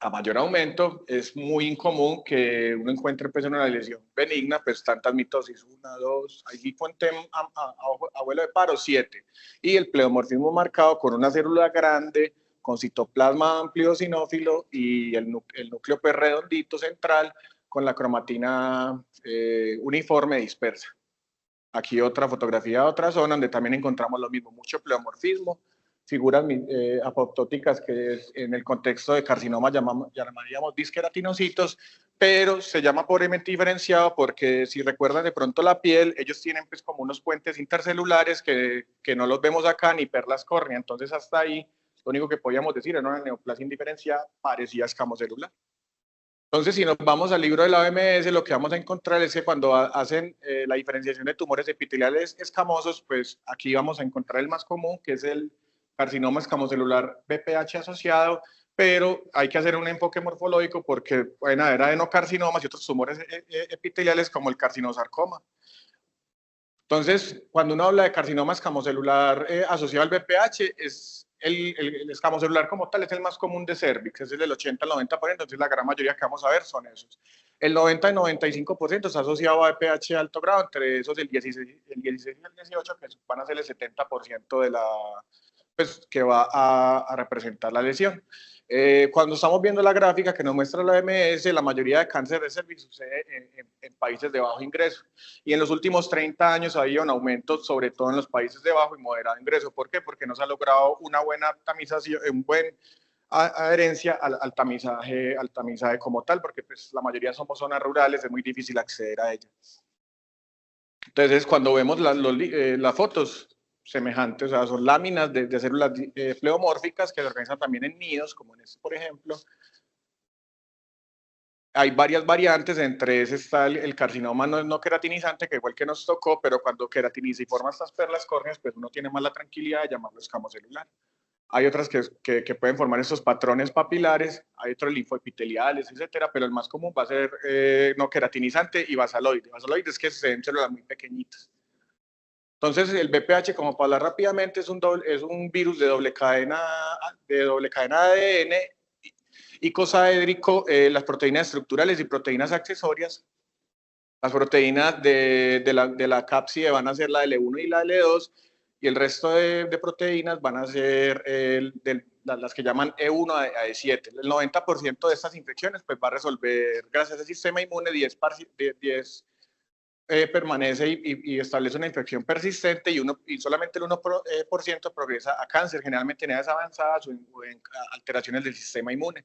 A mayor aumento es muy incomún que uno encuentre pues, una lesión benigna, pues tantas mitosis, 1, 2, ahí fuente abuelo de paro, 7. Y el pleomorfismo marcado con una célula grande, con citoplasma amplio sinófilo y el núcleo pues, redondito central con la cromatina uniforme dispersa. Aquí otra fotografía de otra zona donde también encontramos lo mismo, mucho pleomorfismo, figuras apoptóticas que en el contexto de carcinoma llamaríamos disqueratinocitos, pero se llama pobremente diferenciado porque si recuerdan de pronto la piel, ellos tienen pues como unos puentes intercelulares que no los vemos acá ni perlas córneas, entonces hasta ahí lo único que podíamos decir era una neoplasia indiferenciada, parecía escamo celular. Entonces, si nos vamos al libro de la OMS, lo que vamos a encontrar es que cuando hacen la diferenciación de tumores epiteliales escamosos, pues aquí vamos a encontrar el más común, que es el carcinoma escamocelular BPH asociado, pero hay que hacer un enfoque morfológico porque pueden haber adenocarcinomas y otros tumores epiteliales como el carcinosarcoma. Entonces, cuando uno habla de carcinoma escamocelular asociado al BPH, es el escamocelular como tal es el más común de cervix, es el del 80 al 90%, entonces la gran mayoría que vamos a ver son esos. El 90 y 95% está asociado a BPH de alto grado, entre esos el 16 y el 18, que van a ser el 70% de la, pues, que va a representar la lesión. Cuando estamos viendo la gráfica que nos muestra la OMS, la mayoría de cáncer de cervix sucede en países de bajo ingreso. Y en los últimos 30 años ha habido un aumento, sobre todo en los países de bajo y moderado ingreso. ¿Por qué? Porque no se ha logrado una buena tamización, un buen adherencia al tamizaje como tal, porque pues, la mayoría somos zonas rurales, es muy difícil acceder a ellas. Entonces, cuando vemos las fotos semejantes, o sea, son láminas de células pleomórficas que se organizan también en nidos, como en este, por ejemplo. Hay varias variantes, entre ese está el carcinoma no queratinizante, que fue el que nos tocó, pero cuando queratiniza y forma estas perlas córneas, pues uno tiene más la tranquilidad de llamarlo escamo celular. Hay otras que pueden formar estos patrones papilares, hay otros linfoepiteliales, etcétera, pero el más común va a ser no queratinizante y basaloide. Basaloide es que se ven células muy pequeñitas. Entonces, el BPH, como para hablar rápidamente, es un virus de doble cadena de ADN Icosaédrico, las proteínas estructurales y proteínas accesorias. Las proteínas de la cápside van a ser la L1 y la L2, y el resto de proteínas van a ser las que llaman E1 a E7. El 90% de estas infecciones pues va a resolver gracias al sistema inmune, 10 permanece y establece una infección persistente, y solamente el 1% progresa a cáncer, generalmente en edades avanzadas o en alteraciones del sistema inmune.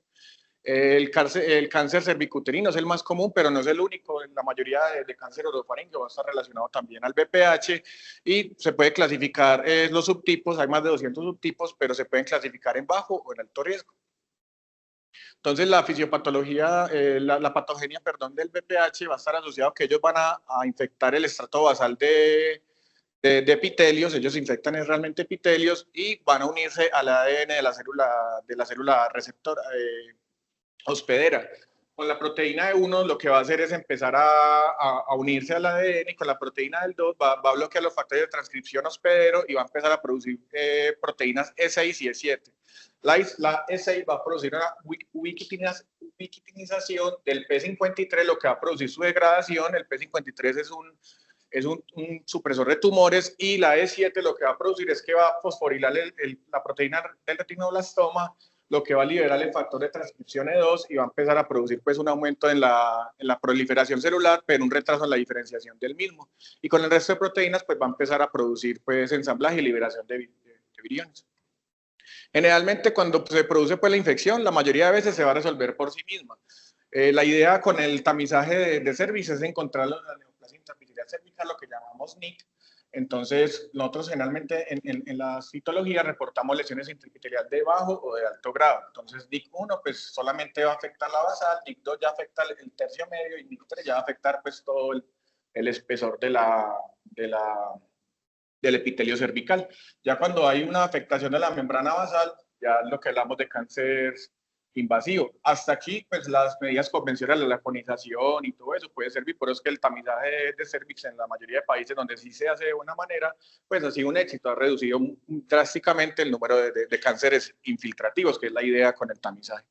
El cáncer cervicuterino es el más común, pero no es el único. En la mayoría de cáncer orofaríngeo va a estar relacionado también al VPH, y se puede clasificar los subtipos. Hay más de 200 subtipos, pero se pueden clasificar en bajo o en alto riesgo. Entonces, la fisiopatología, la patogenia, perdón, del VPH va a estar asociado a que ellos van a infectar el estrato basal de epitelios. Ellos infectan realmente epitelios y van a unirse al ADN de la célula receptora hospedera. Con la proteína E1 lo que va a hacer es empezar a unirse al ADN, y con la proteína del 2 va a bloquear los factores de transcripción hospedero y va a empezar a producir proteínas E6 y E7. La E6 va a producir una ubiquitinización del P53, lo que va a producir su degradación. El P53 es un supresor de tumores, y la E7 lo que va a producir es que va a fosforilar la proteína del retinoblastoma, lo que va a liberar el factor de transcripción E2 y va a empezar a producir pues un aumento en la proliferación celular, pero un retraso en la diferenciación del mismo. Y con el resto de proteínas pues va a empezar a producir pues ensamblaje y liberación de viriones. Generalmente cuando se produce pues la infección, la mayoría de veces se va a resolver por sí misma. La idea con el tamizaje de cervix es encontrar la neoplasia intraepitelial cervical, lo que llamamos NIC. Entonces, nosotros generalmente en la citología reportamos lesiones intraepitelial de bajo o de alto grado. Entonces, NIC1 pues solamente va a afectar la basal, NIC2 ya afecta el tercio medio, y NIC3 ya va a afectar pues todo el espesor del epitelio cervical. Ya cuando hay una afectación de la membrana basal, ya es lo que hablamos de cáncer invasivo. Hasta aquí, pues las medidas convencionales, la conización y todo eso puede servir, por eso es que el tamizaje de cervix en la mayoría de países donde sí se hace de buena manera, pues ha sido un éxito, ha reducido drásticamente el número de cánceres infiltrativos, que es la idea con el tamizaje.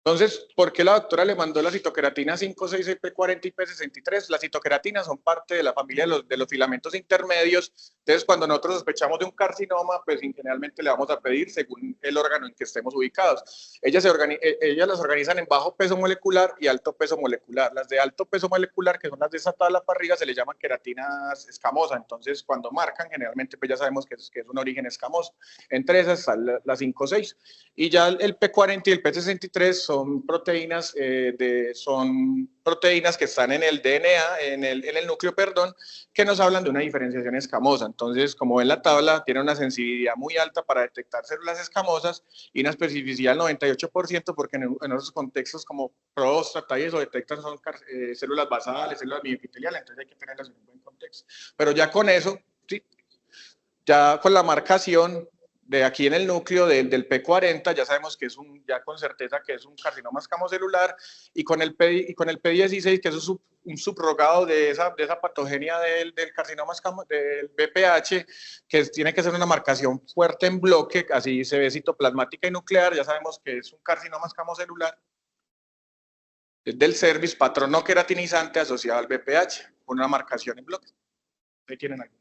Entonces, ¿por qué la doctora le mandó la citoqueratina 5, 6, P40 y P63? Las citoqueratinas son parte de la familia de los filamentos intermedios. Entonces, cuando nosotros sospechamos de un carcinoma, pues generalmente le vamos a pedir según el órgano en que estemos ubicados. Ellas las organizan en bajo peso molecular y alto peso molecular. Las de alto peso molecular, que son las desatadas a la parrilla, se le llaman queratinas escamosas. Entonces, cuando marcan, generalmente pues ya sabemos que es un origen escamoso. Entre esas están las 5, 6. Y ya el P40 y el P63 son proteínas que están en el DNA, en el núcleo, perdón, que nos hablan de una diferenciación escamosa. Entonces, como ven la tabla, tiene una sensibilidad muy alta para detectar células escamosas y una especificidad del 98%, porque en otros contextos como próstata y eso detectan son células basales, células bioepiteliales, entonces hay que tenerlas en un buen contexto. Pero ya con eso, sí, ya con la marcación de aquí en el núcleo del P40, ya sabemos que es ya con certeza que es un carcinoma escamocelular, y con el P16, que es un subrogado de esa patogenia del carcinoma del VPH, que tiene que ser una marcación fuerte en bloque, así se ve citoplasmática y nuclear, ya sabemos que es un carcinoma escamocelular, es del cervix, patrón no queratinizante asociado al VPH, con una marcación en bloque. Ahí tienen algo.